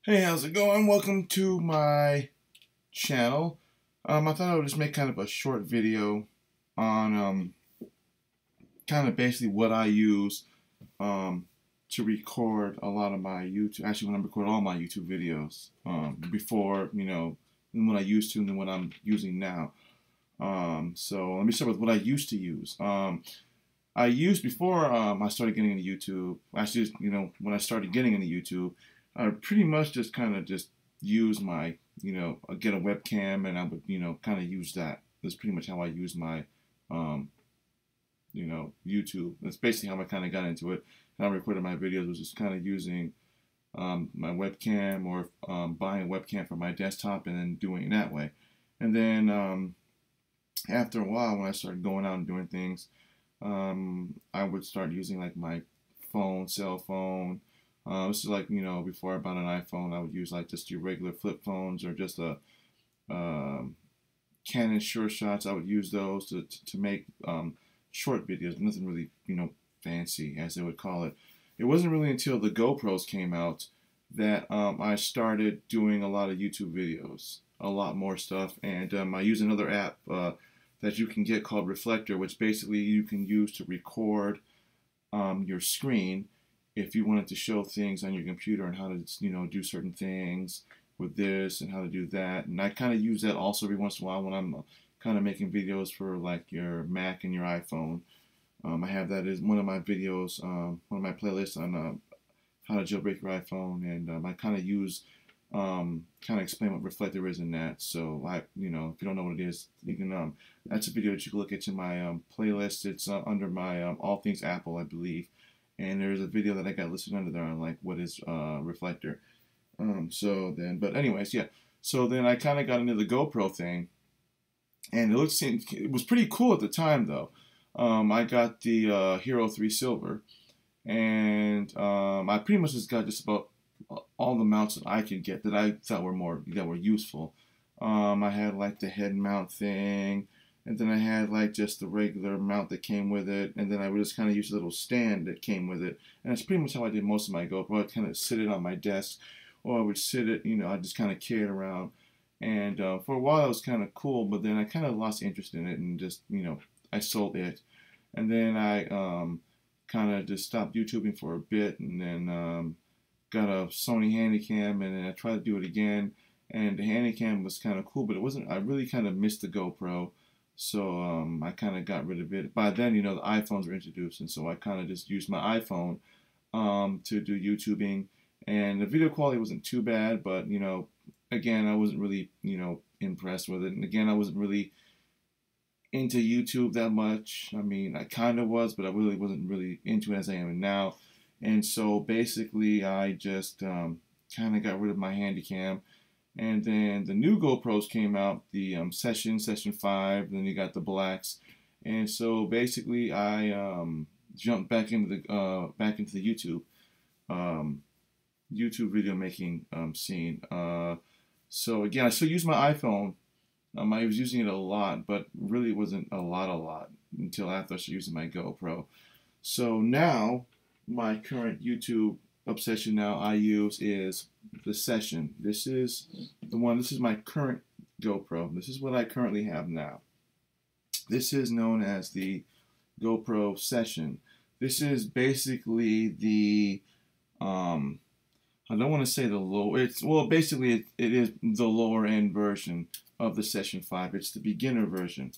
Hey, how's it going? Welcome to my channel. I thought I would just make kind of a short video on kind of basically what I use to record a lot of my YouTube. Actually, when I record all my YouTube videos before, than what I used to and then what I'm using now. So let me start with what I used to use. I used before I started getting into YouTube. Actually, when I started getting into YouTube, I pretty much just kind of just use my, I'd get a webcam and I would, kind of use that. That's pretty much how I use my, um, YouTube. That's basically how I kind of got into it. How I recorded my videos was just kind of using my webcam or buying a webcam for my desktop and then doing it that way. And then after a while, when I started going out and doing things, I would start using like my cell phone. This is like, before I bought an iPhone, I would use like just your regular flip phones or just a um, Canon Sure Shots. I would use those to make short videos, nothing really, fancy as they would call it. It wasn't really until the GoPros came out that I started doing a lot of YouTube videos, a lot more stuff, and I use another app that you can get called Reflector, which basically you can use to record your screen if you wanted to show things on your computer and how to do certain things with this and how to do that. And I kind of use that also every once in a while when I'm kind of making videos for like your Mac and your iPhone. I have that as one of my videos, one of my playlists on how to jailbreak your iPhone, and I kind of use kind of explain what Reflector is in that. So if you don't know what it is, you can that's a video that you can look at in my playlist. It's under my All Things Apple, I believe, and there's a video that I got listed under there on like what is Reflector. But anyways, yeah. So then I kind of got into the GoPro thing, and it was pretty cool at the time though. I got the Hero 3 Silver, and I pretty much just got just about all the mounts that I could get that I thought were useful. I had like the head mount thing, and then I had like just the regular mount that came with it, and then I would just kind of use a little stand that came with it, and that's pretty much how I did most of my GoPro. I'd kind of sit it on my desk, or I would sit it, I just kind of carry it around, and for a while that was kind of cool, but then I kind of lost interest in it, and just I sold it, and then I kind of just stopped YouTubing for a bit, and then got a Sony Handycam, and then I tried to do it again, and the Handycam was kind of cool, but it wasn't. I really kind of missed the GoPro, so I kind of got rid of it. By then, the iPhones were introduced, and so I kind of just used my iPhone to do YouTubing, and the video quality wasn't too bad, but again, I wasn't really impressed with it, and again, I wasn't really into YouTube that much. I mean, I kind of was, but I really wasn't really into it as I am now. And so basically, I just kind of got rid of my Handycam. And then the new GoPros came out, the Session 5, then you got the Blacks. And so basically, I jumped back into the YouTube video making scene. So again, I still use my iPhone. I was using it a lot, but really it wasn't a lot until after I started using my GoPro. So now, my current YouTube obsession now I use is the Session. This is my current GoPro. This is what I currently have now. This is known as the GoPro Session. This is basically I don't want to say the low. Basically it is the lower end version of the Session 5. It's the beginner version.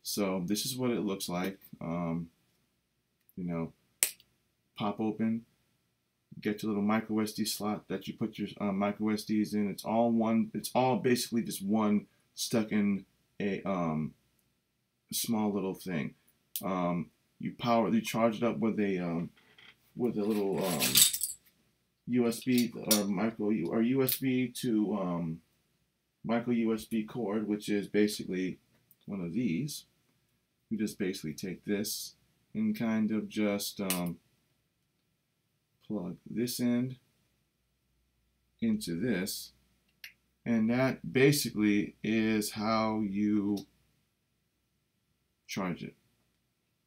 So this is what it looks like. Pop open, get your little micro SD slot that you put your micro SDs in. It's all basically just one stuck in a small little thing. You charge it up with a little USB or USB to micro USB cord, which is basically one of these. You just basically take this and kind of just plug this end into this, and that basically is how you charge it.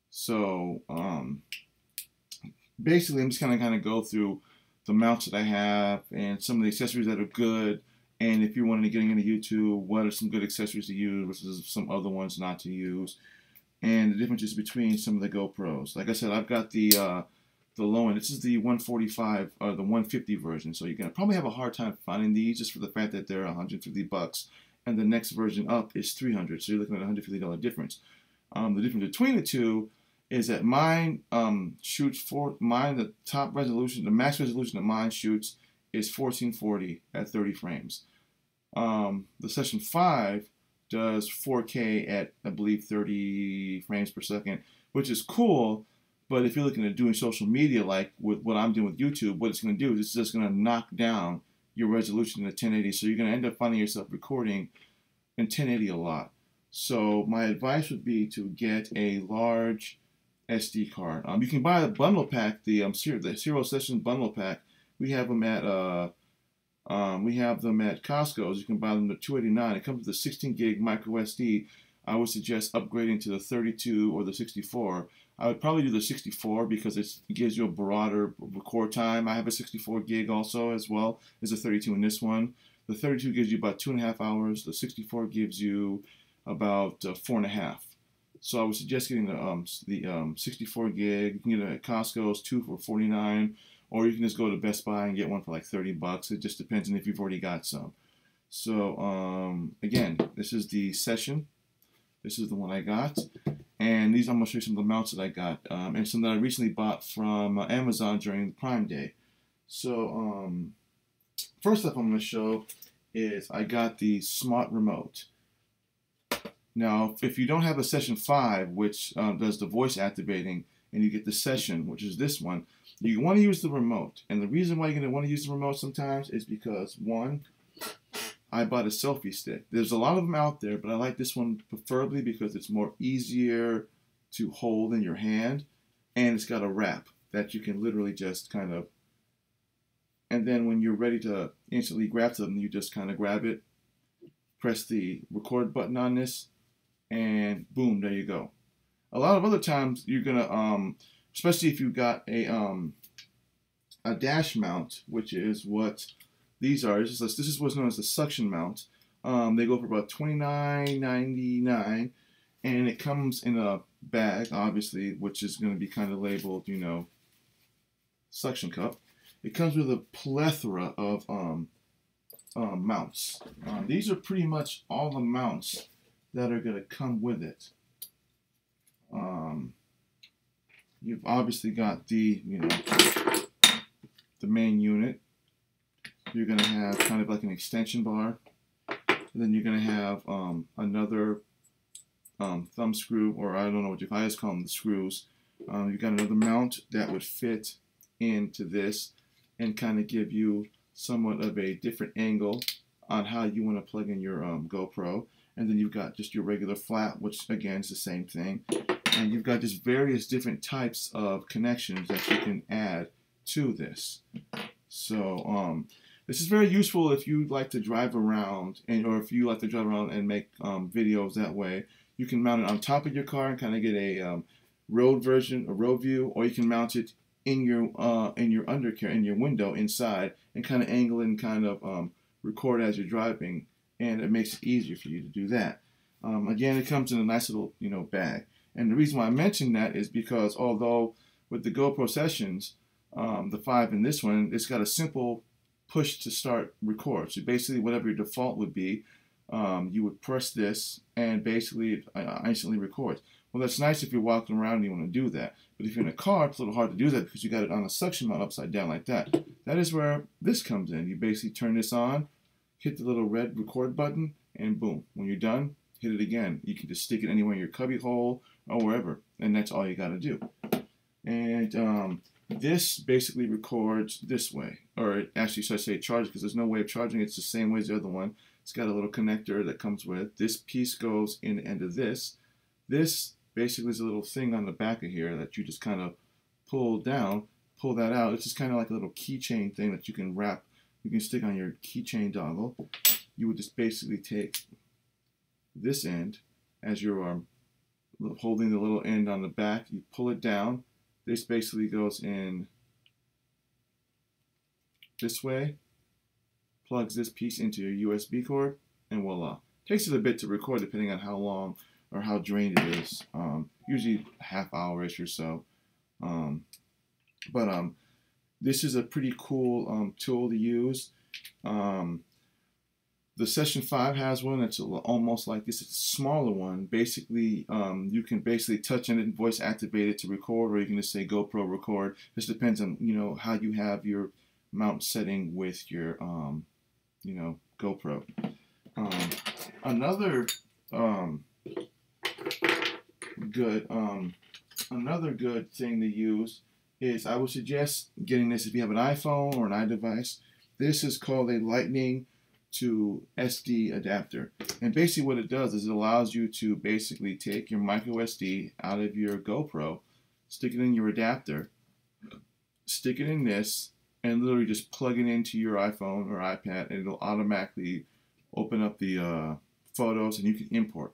So basically I'm just kind of go through the mounts that I have and some of the accessories that are good. And if you're wanting to get into YouTube, what are some good accessories to use versus some other ones not to use, and the differences between some of the GoPros. Like I said, I've got the low end. This is the 145 or the 150 version, so you're gonna probably have a hard time finding these just for the fact that they're $150, and the next version up is $300. So you're looking at a $150 difference. The difference between the two is that mine shoots for the top resolution, the max resolution that mine shoots is 1440 at 30 frames. The Session 5 does 4K at, I believe, 30 frames per second, which is cool. But if you're looking at doing social media, like with what I'm doing with YouTube, what it's going to do is it's just going to knock down your resolution to 1080. So you're going to end up finding yourself recording in 1080 a lot. So my advice would be to get a large SD card. You can buy the bundle pack, the Zero Session bundle pack. We have them at Costco's. You can buy them at $289. It comes with a 16 gig micro SD. I would suggest upgrading to the 32 or the 64. I would probably do the 64 because it gives you a broader record time. I have a 64 gig also as well as a 32 in this one. The 32 gives you about 2.5 hours. The 64 gives you about 4.5. So I would suggest getting the 64 gig. You can get it at Costco's, 2 for $49, or you can just go to Best Buy and get one for like $30. It just depends on if you've already got some. So again, this is the Session. This is the one I got. And these, I'm going to show you some of the mounts that I got, and some that I recently bought from Amazon during Prime Day. So first up I'm going to show is I got the Smart Remote. Now, if you don't have a Session 5, which does the voice activating, and you get the Session, which is this one, you want to use the remote. And the reason why you're going to want to use the remote sometimes is because, one, I bought a selfie stick. There's a lot of them out there, but I like this one preferably because it's more easier to hold in your hand, and it's got a wrap that you can literally just kind of, and then when you're ready to instantly grab something, you just kind of grab it, press the record button on this, and boom, there you go. A lot of other times you're gonna, especially if you've got a dash mount, which is what these are. This is what's known as the suction mount. They go for about $29.99, and it comes in a bag, obviously, which is going to be kind of labeled, you know, suction cup. It comes with a plethora of mounts. These are pretty much all the mounts that are going to come with it. You've obviously got the, you know, the main unit. You're going to have kind of like an extension bar. And then you're going to have another thumb screw, or I don't know what you guys call them, the screws. You've got another mount that would fit into this and kind of give you somewhat of a different angle on how you want to plug in your GoPro. And then you've got just your regular flat, which again is the same thing. And you've got just various different types of connections that you can add to this. So this is very useful if you like to drive around, or if you like to drive around and make videos that way. You can mount it on top of your car and kind of get a road version, a road view, or you can mount it in your undercarriage, in your window inside, and kind of angle it and kind of record as you're driving, and it makes it easier for you to do that. Again, it comes in a nice little, you know, bag. And the reason why I mention that is because although with the GoPro Sessions, the 5 in this one, it's got a simple push to start record. So basically, whatever your default would be, you would press this, and basically it instantly records. Well, that's nice if you're walking around and you want to do that. But if you're in a car, it's a little hard to do that because you got it on a suction mount upside down like that. That is where this comes in. You basically turn this on, hit the little red record button, and boom. When you're done, hit it again. You can just stick it anywhere in your cubby hole or wherever, and that's all you got to do. And this basically records this way, or it actually, should I say, charges, because there's no way of charging it. It's the same way as the other one. It's got a little connector that comes with it. This piece goes in the end of this. This basically is a little thing on the back of here that you just kind of pull down, pull that out. It's just kind of like a little keychain thing that you can wrap, you can stick on your keychain dongle. You would just basically take this end as you're holding the little end on the back. You pull it down. This basically goes in this way, plugs this piece into your USB cord, and voila. Takes it a bit to record depending on how long or how drained it is. Usually half hour-ish or so. But this is a pretty cool tool to use. The Session 5 has one that's almost like this. It's a smaller one. Basically, you can basically touch on it and voice activate it to record, or you can just say GoPro record. This depends on, you know, how you have your mount setting with your, you know, GoPro. Another good thing to use is, I would suggest getting this if you have an iPhone or an iDevice. This is called a Lightning to SD adapter, and basically what it does is it allows you to basically take your micro SD out of your GoPro, stick it in your adapter, stick it in this, and literally just plug it into your iPhone or iPad, and it'll automatically open up the photos, and you can import.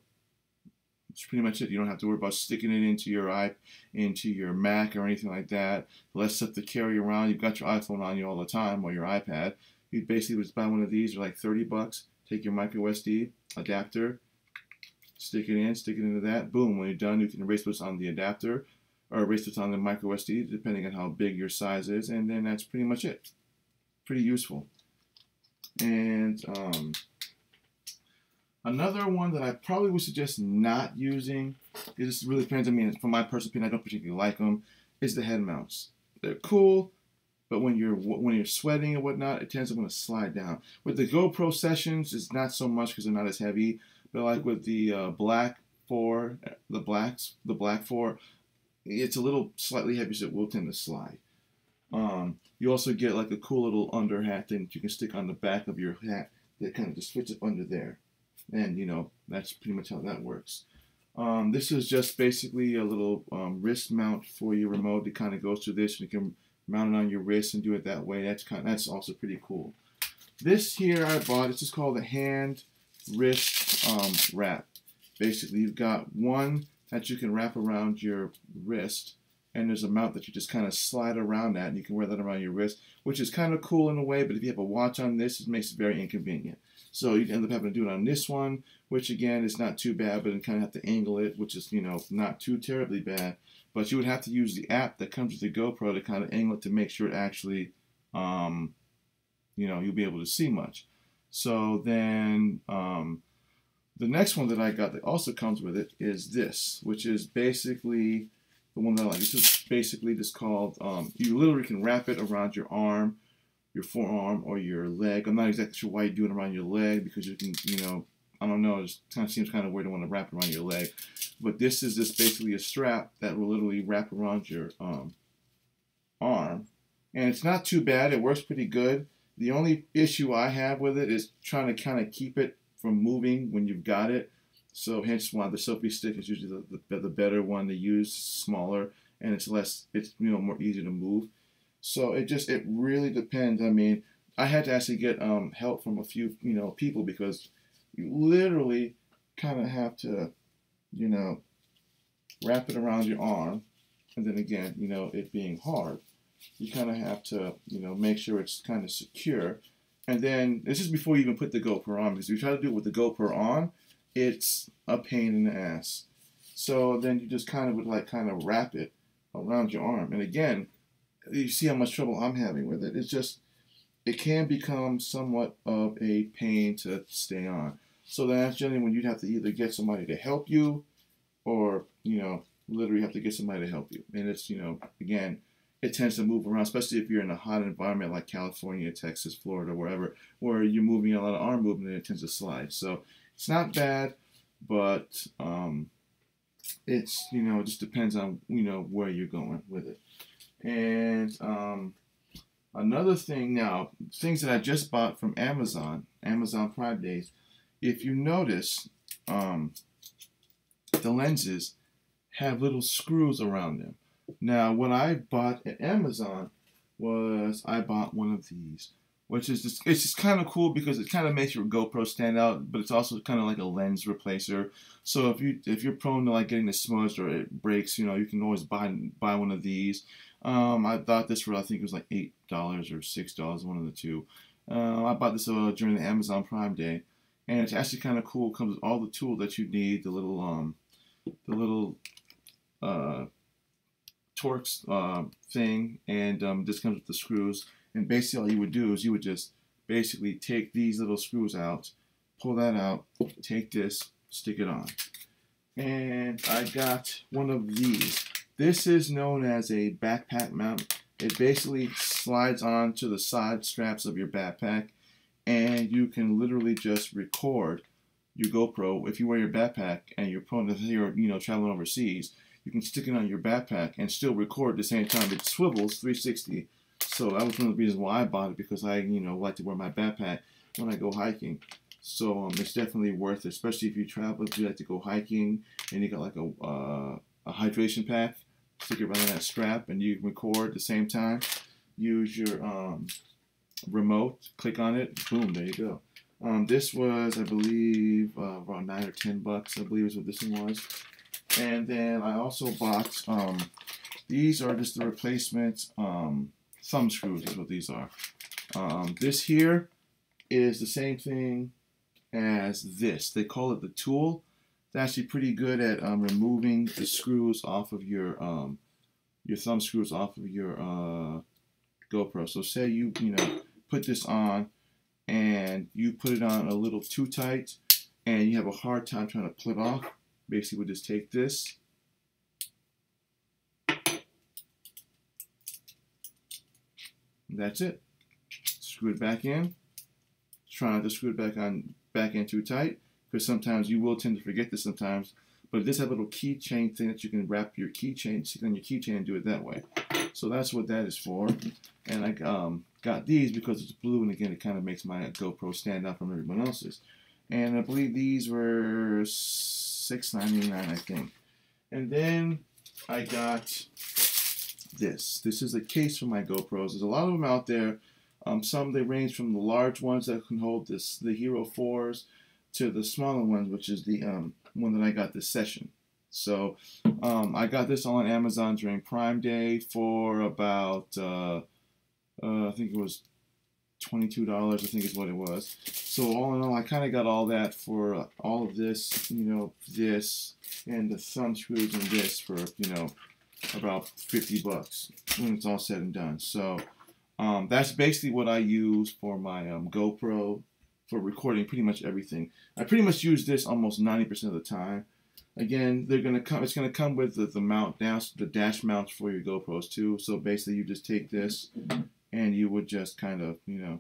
That's pretty much it. You don't have to worry about sticking it into your Mac or anything like that. Less stuff to carry around. You've got your iPhone on you all the time, or your iPad. You basically just buy one of these for like 30 bucks. Take your micro SD adapter, stick it into that. Boom. When you're done, you can erase what's on the adapter or erase what's on the micro SD, depending on how big your size is. And then that's pretty much it. Pretty useful. And another one that I probably would suggest not using, because this really depends on me, and from my personal opinion, I don't particularly like them, is the head mounts. They're cool, but when you're sweating and whatnot, it tends to want to slide down. With the GoPro Sessions, it's not so much because they're not as heavy. But like with the Black 4, it's a little slightly heavy, so it will tend to slide. You also get like a cool little under hat thing that you can stick on the back of your hat that kind of just fits up under there. And, you know, that's pretty much how that works. This is just basically a little wrist mount for your remote that kind of goes through this, and you can mount it on your wrist and do it that way. That's also pretty cool. This here I bought. This is called a hand wrist wrap. Basically, you've got one that you can wrap around your wrist, and there's a mount that you just kind of slide around that, and you can wear that around your wrist, which is kind of cool in a way, but if you have a watch on this, it makes it very inconvenient. So you end up having to do it on this one, which again is not too bad, but you kind of have to angle it, which is, you know, not too terribly bad. But you would have to use the app that comes with the GoPro to kind of angle it to make sure it actually, you know, you'll be able to see much. So then the next one that I got that also comes with it is this, which is basically the one that I like. This is basically just called, you literally can wrap it around your arm, your forearm, or your leg. I'm not exactly sure why you do it around your leg, because you can, you know, I don't know, it just kind of seems kind of weird to want to wrap it around your leg. But this is just basically a strap that will literally wrap around your arm. And it's not too bad. It works pretty good. The only issue I have with it is trying to kind of keep it from moving when you've got it. So hence why the selfie stick is usually the better one to use, smaller, and it's you know, more easy to move. So it really depends. I mean, I had to actually get help from a few, you know, people, because you literally kind of have to, you know, wrap it around your arm, and then again, you know, it being hard, you kind of have to, you know, make sure it's kind of secure. And then this is before you even put the GoPro on, because if you try to do it with the GoPro on, it's a pain in the ass. So then you just kind of would wrap it around your arm, and again, you see how much trouble I'm having with it. It's just, it can become somewhat of a pain to stay on. So that's generally when you'd have to either get somebody to help you, or, you know, literally have to get somebody to help you. And it's, you know, again, it tends to move around, especially if you're in a hot environment like California, Texas, Florida, wherever, where you're moving a lot of arm movement, and it tends to slide. So it's not bad, but it's, you know, it just depends on, you know, where you're going with it. And another thing now, things that I just bought from Amazon Prime Days. If you notice, the lenses have little screws around them. Now, what I bought at Amazon was, I bought one of these, which is just, it's just kind of cool because it kind of makes your GoPro stand out, but it's also kind of like a lens replacer. So if you're prone to like getting it smudged or it breaks, you know, you can always buy one of these. I bought this for, I think it was like $8 or $6, one of the two. I bought this during the Amazon Prime Day, and it's actually kind of cool. It comes with all the tools that you need, the little Torx thing, and this comes with the screws. And basically all you would do is you would just basically take these little screws out, pull that out, take this, stick it on. And I got one of these. This is known as a backpack mount. It basically slides onto the side straps of your backpack, and you can literally just record your GoPro. If you wear your backpack and you're traveling overseas, you can stick it on your backpack and still record at the same time. It swivels 360. So that was one of the reasons why I bought it, because I like to wear my backpack when I go hiking. So it's definitely worth it, especially if you travel, if you like to go hiking and you got like a hydration pack, stick it right on that strap, and you can record at the same time. Use your remote, click on it, boom, there you go. This was, I believe, around $9 or $10, I believe is what this one was. And then I also bought, these are just the replacement thumb screws is what these are. This here is the same thing as this. They call it the tool. It's actually pretty good at removing the screws off of your thumb screws off of your GoPro. So say you put this on and you put it on a little too tight and you have a hard time trying to pull it off. Basically, we'll just take this, that's it. Screw it back in. Try not to screw it back in too tight, because sometimes you will tend to forget this sometimes. But this has a little keychain thing that you can wrap your keychain, stick on your keychain, and do it that way. So that's what that is for. And I got these because it's blue, and again, it kind of makes my GoPro stand out from everyone else's. And I believe these were $6.99, I think. And then I got this. This is a case for my GoPros. There's a lot of them out there. Some they range from the large ones that can hold the Hero 4s to the smaller ones, which is the one that I got this session. So I got this on Amazon during Prime Day for about I think it was $22, I think is what it was. So all in all, I kind of got all that for all of this, this and the thumb screws and this for about $50 when it's all said and done. So that's basically what I use for my GoPro for recording pretty much everything. I pretty much use this almost 90% of the time. Again, it's gonna come with the mount down, the dash mounts for your GoPros too. So basically, you just take this and you would just kind of, and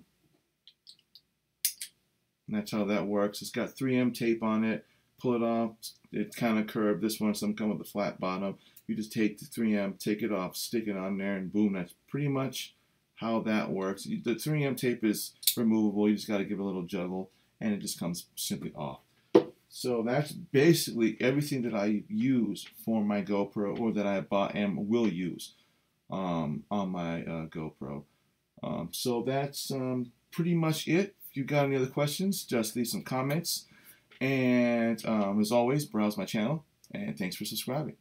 that's how that works. It's got 3M tape on it. Pull it off. It's kind of curved. This one, some come with a flat bottom. You just take the 3M, take it off, stick it on there, and boom. That's pretty much how that works. The 3M tape is removable. You just got to give it a little juggle, and it just comes simply off. So that's basically everything that I use for my GoPro, or that I bought and will use on my GoPro. So that's pretty much it. If you got any other questions, just leave some comments. And as always, browse my channel, and thanks for subscribing.